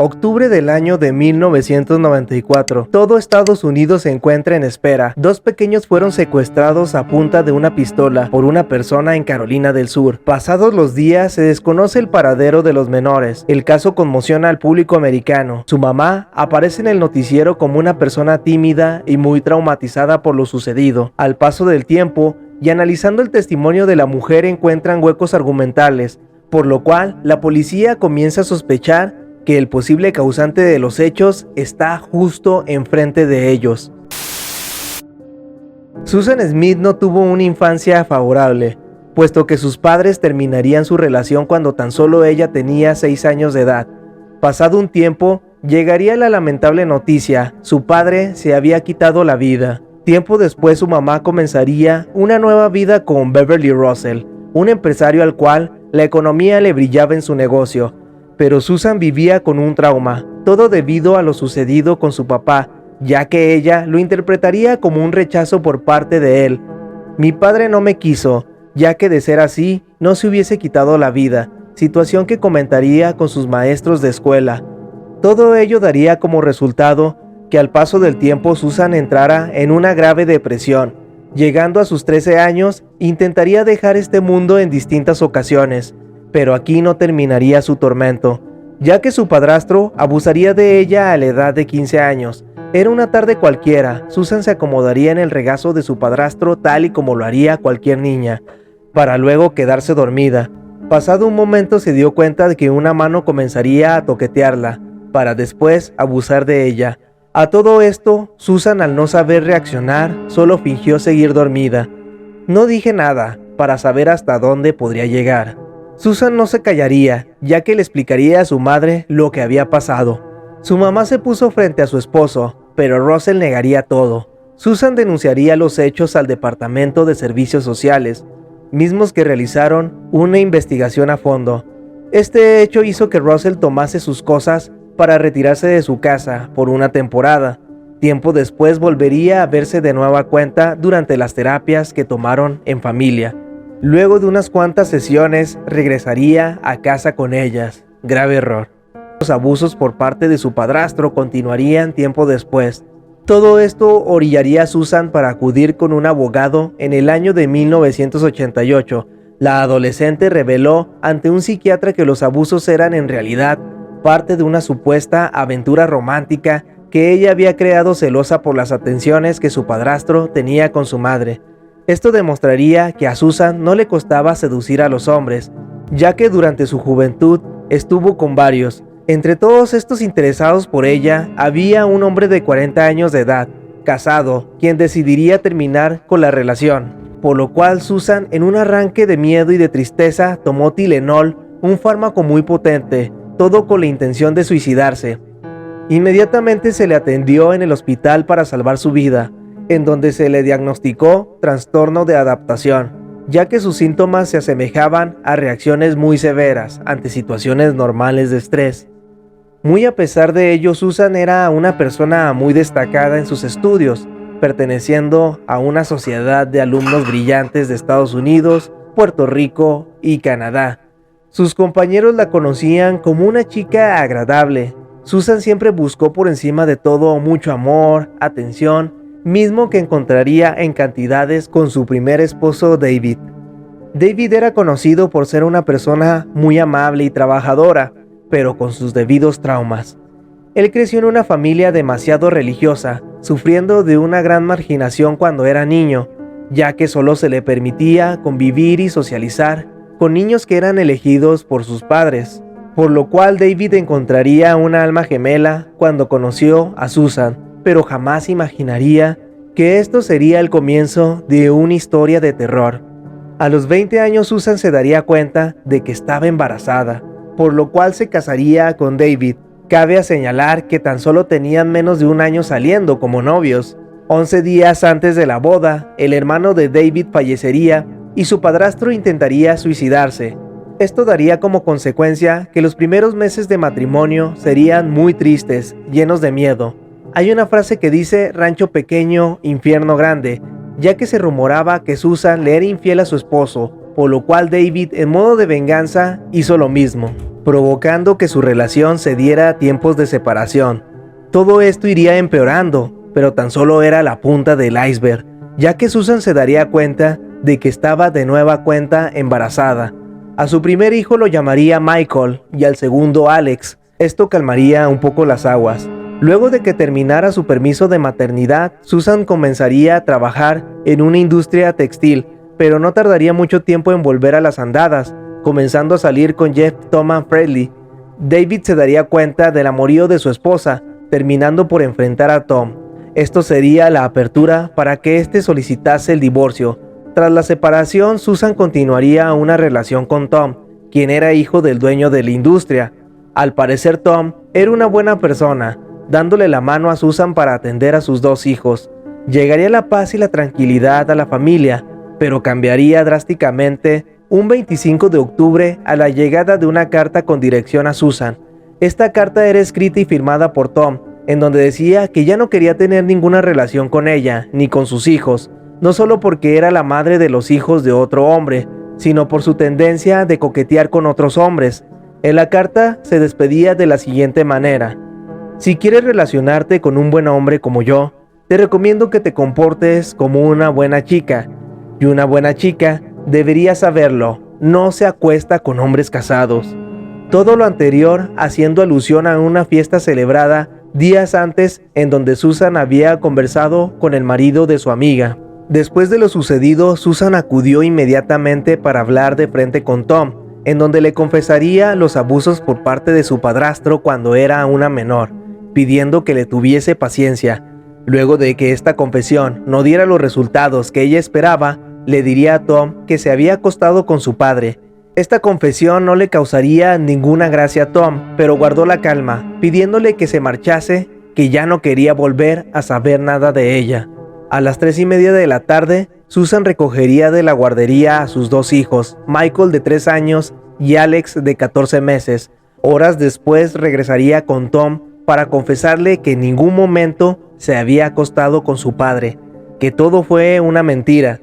Octubre del año de 1994. Todo Estados Unidos se encuentra en espera. Dos pequeños fueron secuestrados a punta de una pistola por una persona en Carolina del Sur. Pasados los días, se desconoce el paradero de los menores. El caso conmociona al público americano. Su mamá aparece en el noticiero como una persona tímida y muy traumatizada por lo sucedido. Al paso del tiempo, y analizando el testimonio de la mujer, encuentran huecos argumentales, por lo cual la policía comienza a sospechar que el posible causante de los hechos está justo enfrente de ellos. Susan Smith no tuvo una infancia favorable, puesto que sus padres terminarían su relación cuando tan solo ella tenía 6 años de edad. Pasado un tiempo, llegaría la lamentable noticia: su padre se había quitado la vida. Tiempo después, su mamá comenzaría una nueva vida con Beverly Russell, un empresario al cual la economía le brillaba en su negocio. Pero Susan vivía con un trauma, todo debido a lo sucedido con su papá, ya que ella lo interpretaría como un rechazo por parte de él. Mi padre no me quiso, ya que de ser así, no se hubiese quitado la vida, situación que comentaría con sus maestros de escuela. Todo ello daría como resultado que al paso del tiempo Susan entrara en una grave depresión. Llegando a sus 13 años, intentaría dejar este mundo en distintas ocasiones. Pero aquí no terminaría su tormento, ya que su padrastro abusaría de ella a la edad de 15 años. Era una tarde cualquiera, Susan se acomodaría en el regazo de su padrastro tal y como lo haría cualquier niña, para luego quedarse dormida. Pasado un momento se dio cuenta de que una mano comenzaría a toquetearla, para después abusar de ella. A todo esto, Susan, al no saber reaccionar, solo fingió seguir dormida. No dije nada, para saber hasta dónde podría llegar. Susan no se callaría, ya que le explicaría a su madre lo que había pasado. Su mamá se puso frente a su esposo, pero Russell negaría todo. Susan denunciaría los hechos al Departamento de Servicios Sociales, mismos que realizaron una investigación a fondo. Este hecho hizo que Russell tomase sus cosas para retirarse de su casa por una temporada. Tiempo después volvería a verse de nueva cuenta durante las terapias que tomaron en familia. Luego de unas cuantas sesiones, regresaría a casa con ellas. Grave error. Los abusos por parte de su padrastro continuarían tiempo después. Todo esto orillaría a Susan para acudir con un abogado en el año de 1988. La adolescente reveló ante un psiquiatra que los abusos eran en realidad parte de una supuesta aventura romántica que ella había creado celosa por las atenciones que su padrastro tenía con su madre. Esto demostraría que a Susan no le costaba seducir a los hombres, ya que durante su juventud estuvo con varios. Entre todos estos interesados por ella, había un hombre de 40 años de edad, casado, quien decidiría terminar con la relación, por lo cual Susan, en un arranque de miedo y de tristeza, tomó Tylenol, un fármaco muy potente, todo con la intención de suicidarse. Inmediatamente se le atendió en el hospital para salvar su vida, en donde se le diagnosticó trastorno de adaptación, ya que sus síntomas se asemejaban a reacciones muy severas ante situaciones normales de estrés. Muy a pesar de ello, Susan era una persona muy destacada en sus estudios, perteneciendo a una sociedad de alumnos brillantes de Estados Unidos, Puerto Rico y Canadá. Sus compañeros la conocían como una chica agradable. Susan siempre buscó por encima de todo mucho amor, atención, mismo que encontraría en cantidades con su primer esposo David. David era conocido por ser una persona muy amable y trabajadora, pero con sus debidos traumas. Él creció en una familia demasiado religiosa, sufriendo de una gran marginación cuando era niño, ya que solo se le permitía convivir y socializar con niños que eran elegidos por sus padres, por lo cual David encontraría una alma gemela cuando conoció a Susan, pero jamás imaginaría que esto sería el comienzo de una historia de terror. A los 20 años Susan se daría cuenta de que estaba embarazada, por lo cual se casaría con David. Cabe señalar que tan solo tenían menos de un año saliendo como novios. 11 días antes de la boda, el hermano de David fallecería y su padrastro intentaría suicidarse. Esto daría como consecuencia que los primeros meses de matrimonio serían muy tristes, llenos de miedo. Hay una frase que dice rancho pequeño, infierno grande, ya que se rumoraba que Susan le era infiel a su esposo, por lo cual David, en modo de venganza, hizo lo mismo. provocando que su relación se diera a tiempos de separación. Todo esto iría empeorando, pero tan solo era la punta del iceberg, ya que Susan se daría cuenta de que estaba de nueva cuenta embarazada. A su primer hijo lo llamaría Michael y al segundo Alex. Esto calmaría un poco las aguas. Luego de que terminara su permiso de maternidad, Susan comenzaría a trabajar en una industria textil, pero no tardaría mucho tiempo en volver a las andadas, comenzando a salir con Jeff Thomas Freddie. David se daría cuenta del amorío de su esposa, terminando por enfrentar a Tom. Esto sería la apertura para que éste solicitase el divorcio. Tras la separación, Susan continuaría una relación con Tom, quien era hijo del dueño de la industria. Al parecer, Tom era una buena persona, dándole la mano a Susan para atender a sus dos hijos. Llegaría la paz y la tranquilidad a la familia, pero cambiaría drásticamente un 25 de octubre a la llegada de una carta con dirección a Susan. Esta carta era escrita y firmada por Tom, en donde decía que ya no quería tener ninguna relación con ella, ni con sus hijos, no solo porque era la madre de los hijos de otro hombre, sino por su tendencia de coquetear con otros hombres. En la carta se despedía de la siguiente manera: si quieres relacionarte con un buen hombre como yo, te recomiendo que te comportes como una buena chica. Y una buena chica debería saberlo, no se acuesta con hombres casados. Todo lo anterior haciendo alusión a una fiesta celebrada días antes en donde Susan había conversado con el marido de su amiga. Después de lo sucedido, Susan acudió inmediatamente para hablar de frente con Tom, en donde le confesaría los abusos por parte de su padrastro cuando era una menor, pidiendo que le tuviese paciencia. Luego de que esta confesión no diera los resultados que ella esperaba, le diría a Tom que se había acostado con su padre. Esta confesión no le causaría ninguna gracia a Tom, pero guardó la calma, pidiéndole que se marchase, que ya no quería volver a saber nada de ella. A las 3:30 de la tarde, Susan recogería de la guardería a sus dos hijos, Michael de 3 años y Alex de 14 meses. Horas después regresaría con Tom para confesarle que en ningún momento se había acostado con su padre, que todo fue una mentira.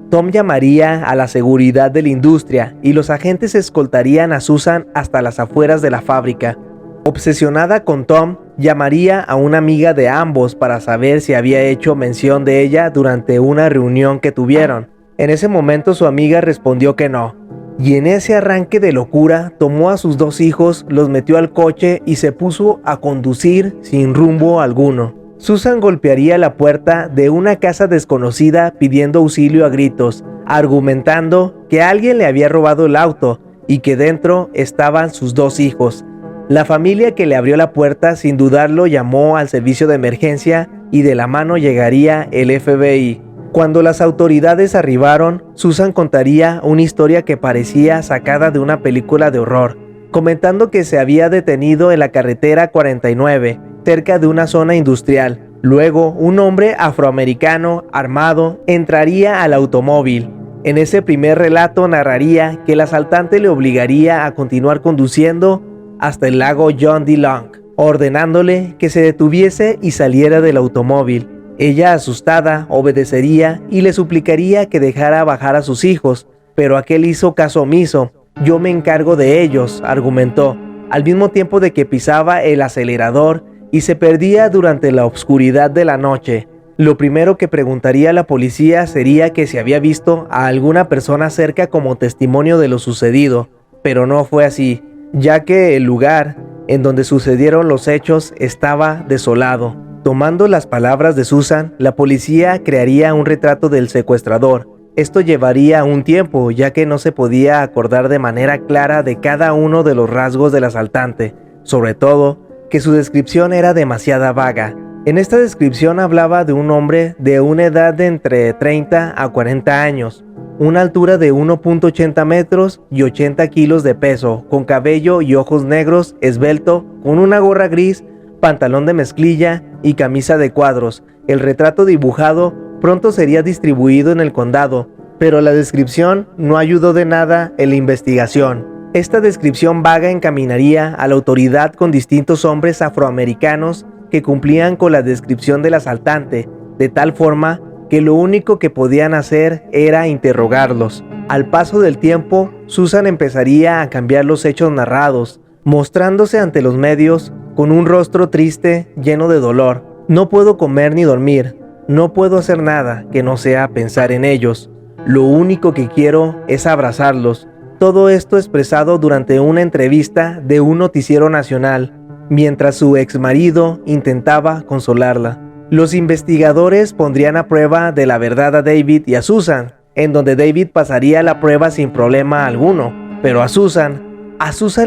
Tom llamaría a la seguridad de la industria y los agentes escoltarían a Susan hasta las afueras de la fábrica. Obsesionada con Tom, llamaría a una amiga de ambos para saber si había hecho mención de ella durante una reunión que tuvieron. En ese momento su amiga respondió que no, y en ese arranque de locura tomó a sus dos hijos, los metió al coche y se puso a conducir sin rumbo alguno. Susan golpearía la puerta de una casa desconocida pidiendo auxilio a gritos, argumentando que alguien le había robado el auto y que dentro estaban sus dos hijos. La familia que le abrió la puerta sin dudarlo llamó al servicio de emergencia y de la mano llegaría el FBI. Cuando las autoridades arribaron, Susan contaría una historia que parecía sacada de una película de horror, comentando que se había detenido en la carretera 49, cerca de una zona industrial. Luego, un hombre afroamericano armado entraría al automóvil. En ese primer relato narraría que el asaltante le obligaría a continuar conduciendo hasta el lago John D. Long, ordenándole que se detuviese y saliera del automóvil. Ella, asustada, obedecería y le suplicaría que dejara bajar a sus hijos, pero aquel hizo caso omiso. Yo me encargo de ellos, argumentó, al mismo tiempo de que pisaba el acelerador y se perdía durante la oscuridad de la noche. Lo primero que preguntaría a la policía sería que si había visto a alguna persona cerca como testimonio de lo sucedido, pero no fue así, ya que el lugar en donde sucedieron los hechos estaba desolado. Tomando las palabras de Susan, la policía crearía un retrato del secuestrador. Esto llevaría un tiempo, ya que no se podía acordar de manera clara de cada uno de los rasgos del asaltante, sobre todo que su descripción era demasiado vaga. En esta descripción hablaba de un hombre de una edad de entre 30 a 40 años, una altura de 1.80 metros y 80 kilos de peso, con cabello y ojos negros, esbelto, con una gorra gris, pantalón de mezclilla y camisa de cuadros. El retrato dibujado pronto sería distribuido en el condado, pero la descripción no ayudó de nada en la investigación. Esta descripción vaga encaminaría a la autoridad con distintos hombres afroamericanos que cumplían con la descripción del asaltante, de tal forma que lo único que podían hacer era interrogarlos. Al paso del tiempo, Susan empezaría a cambiar los hechos narrados, mostrándose ante los medios con un rostro triste, lleno de dolor. No puedo comer ni dormir, no puedo hacer nada que no sea pensar en ellos. Lo único que quiero es abrazarlos. Todo esto expresado durante una entrevista de un noticiero nacional, mientras su exmarido intentaba consolarla. Los investigadores pondrían a prueba de la verdad a David y a Susan, en donde David pasaría la prueba sin problema alguno, pero a Susan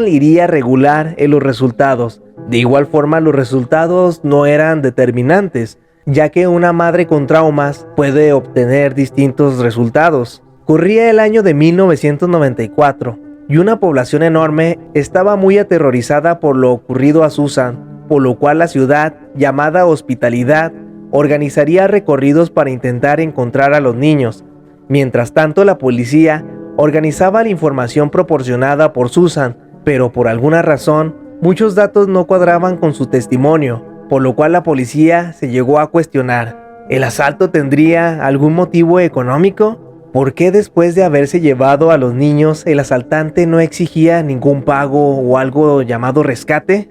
le iría regular en los resultados. De igual forma, los resultados no eran determinantes, ya que una madre con traumas puede obtener distintos resultados. Corría el año de 1994 y una población enorme estaba muy aterrorizada por lo ocurrido a Susan, por lo cual la ciudad, llamada Hospitalidad, organizaría recorridos para intentar encontrar a los niños. Mientras tanto, la policía organizaba la información proporcionada por Susan, pero por alguna razón, muchos datos no cuadraban con su testimonio, por lo cual la policía se llegó a cuestionar: ¿el asalto tendría algún motivo económico? ¿Por qué después de haberse llevado a los niños, el asaltante no exigía ningún pago o algo llamado rescate?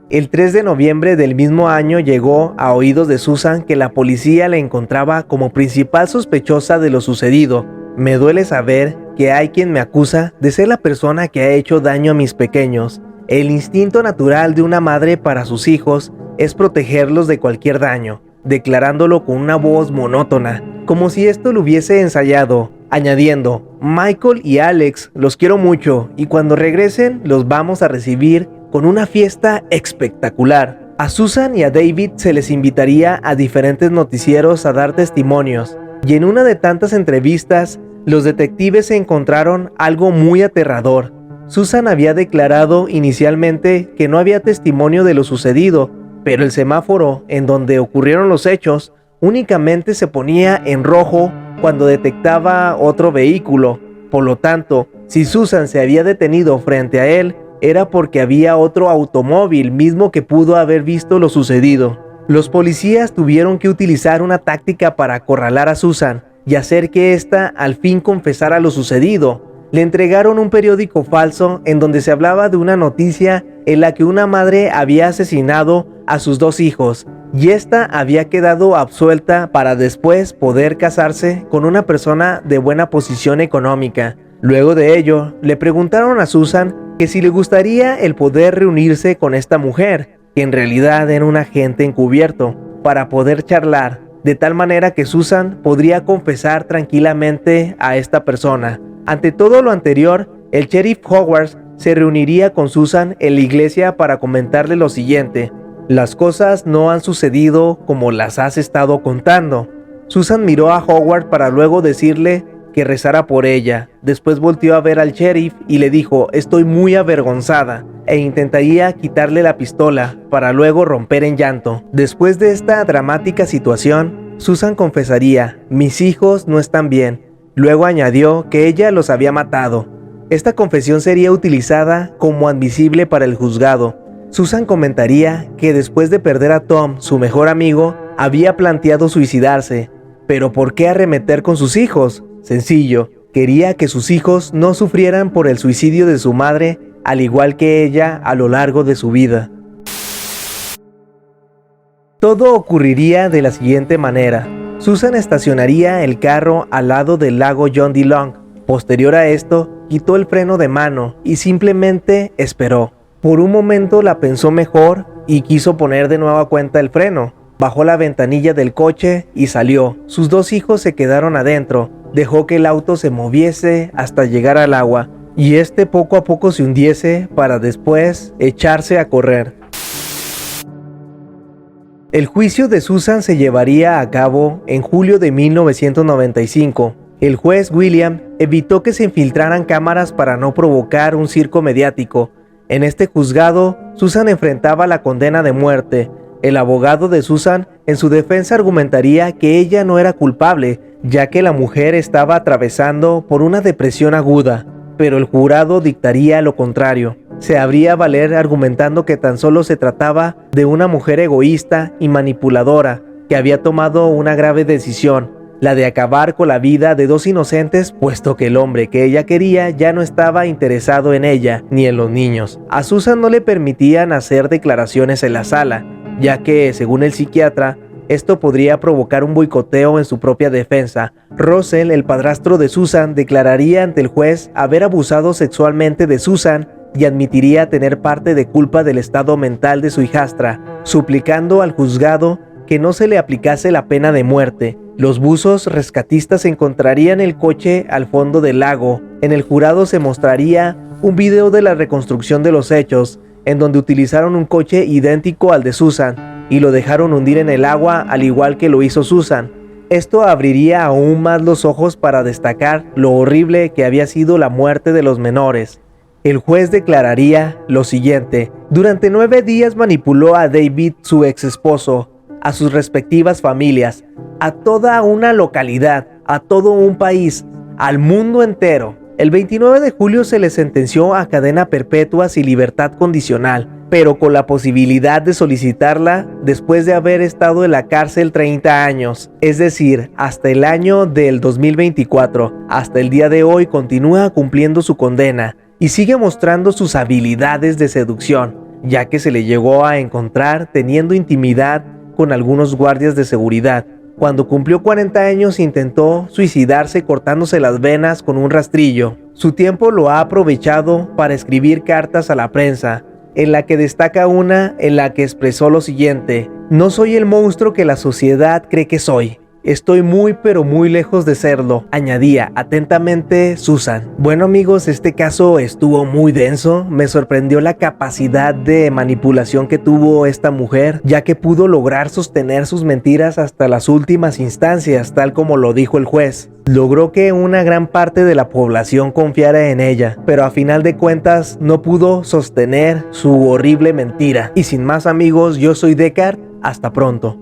El 3 de noviembre del mismo año llegó a oídos de Susan que la policía la encontraba como principal sospechosa de lo sucedido. Me duele saber que hay quien me acusa de ser la persona que ha hecho daño a mis pequeños. El instinto natural de una madre para sus hijos es protegerlos de cualquier daño, declarándolo con una voz monótona, como si esto lo hubiese ensayado, añadiendo: Michael y Alex, los quiero mucho y cuando regresen los vamos a recibir con una fiesta espectacular. A Susan y a David se les invitaría a diferentes noticieros a dar testimonios, y en una de tantas entrevistas, los detectives encontraron algo muy aterrador. Susan había declarado inicialmente que no había testimonio de lo sucedido, pero el semáforo en donde ocurrieron los hechos únicamente se ponía en rojo cuando detectaba otro vehículo. Por lo tanto, si Susan se había detenido frente a él, era porque había otro automóvil mismo que pudo haber visto lo sucedido. Los policías tuvieron que utilizar una táctica para acorralar a Susan y hacer que ésta al fin confesara lo sucedido. Le entregaron un periódico falso en donde se hablaba de una noticia en la que una madre había asesinado a sus 2 hijos y ésta había quedado absuelta para después poder casarse con una persona de buena posición económica. Luego de ello, le preguntaron a Susan que si le gustaría el poder reunirse con esta mujer, que en realidad era un agente encubierto, para poder charlar, de tal manera que Susan podría confesar tranquilamente a esta persona. Ante todo lo anterior, el sheriff Hogwarts se reuniría con Susan en la iglesia para comentarle lo siguiente: las cosas no han sucedido como las has estado contando. Susan miró a Howard para luego decirle que rezara por ella. Después volteó a ver al sheriff y le dijo: estoy muy avergonzada, e intentaría quitarle la pistola para luego romper en llanto. Después de esta dramática situación, Susan confesaría: mis hijos no están bien. Luego añadió que ella los había matado. Esta confesión sería utilizada como admisible para el juzgado. Susan comentaría que después de perder a Tom, su mejor amigo, había planteado suicidarse. ¿Pero por qué arremeter con sus hijos? Sencillo, quería que sus hijos no sufrieran por el suicidio de su madre, al igual que ella a lo largo de su vida. Todo ocurriría de la siguiente manera. Susan estacionaría el carro al lado del lago John D. Long. Posterior a esto, quitó el freno de mano y simplemente esperó. Por un momento la pensó mejor y quiso poner de nueva cuenta el freno. Bajó la ventanilla del coche y salió. Sus 2 hijos se quedaron adentro. Dejó que el auto se moviese hasta llegar al agua y este poco a poco se hundiese para después echarse a correr. El juicio de Susan se llevaría a cabo en julio de 1995. El juez William evitó que se infiltraran cámaras para no provocar un circo mediático. En este juzgado, Susan enfrentaba la condena de muerte. El abogado de Susan en su defensa argumentaría que ella no era culpable, ya que la mujer estaba atravesando por una depresión aguda, pero el jurado dictaría lo contrario. Se habría valer argumentando que tan solo se trataba de una mujer egoísta y manipuladora, que había tomado una grave decisión, la de acabar con la vida de dos inocentes, puesto que el hombre que ella quería ya no estaba interesado en ella ni en los niños. A Susan no le permitían hacer declaraciones en la sala, ya que, según el psiquiatra, esto podría provocar un boicoteo en su propia defensa. Russell, el padrastro de Susan, declararía ante el juez haber abusado sexualmente de Susan y admitiría tener parte de culpa del estado mental de su hijastra, suplicando al juzgado que no se le aplicase la pena de muerte. Los buzos rescatistas encontrarían el coche al fondo del lago. En el jurado se mostraría un video de la reconstrucción de los hechos, en donde utilizaron un coche idéntico al de Susan y lo dejaron hundir en el agua al igual que lo hizo Susan. Esto abriría aún más los ojos para destacar lo horrible que había sido la muerte de los menores. El juez declararía lo siguiente: durante 9 días manipuló a David, su ex esposo, a sus respectivas familias, a toda una localidad, a todo un país, al mundo entero. El 29 de julio se le sentenció a cadena perpetua sin libertad condicional, pero con la posibilidad de solicitarla después de haber estado en la cárcel 30 años, es decir, hasta el año del 2024. Hasta el día de hoy continúa cumpliendo su condena y sigue mostrando sus habilidades de seducción, ya que se le llegó a encontrar teniendo intimidad con algunos guardias de seguridad. Cuando cumplió 40 años intentó suicidarse cortándose las venas con un rastrillo. Su tiempo lo ha aprovechado para escribir cartas a la prensa, en la que destaca una en la que expresó lo siguiente: no soy el monstruo que la sociedad cree que soy. Estoy muy pero muy lejos de serlo, añadía atentamente Susan. Bueno amigos, este caso estuvo muy denso. Me sorprendió la capacidad de manipulación que tuvo esta mujer, ya que pudo lograr sostener sus mentiras hasta las últimas instancias, tal como lo dijo el juez. Logró que una gran parte de la población confiara en ella, pero a final de cuentas no pudo sostener su horrible mentira. Y sin más amigos, yo soy Descartes, hasta pronto.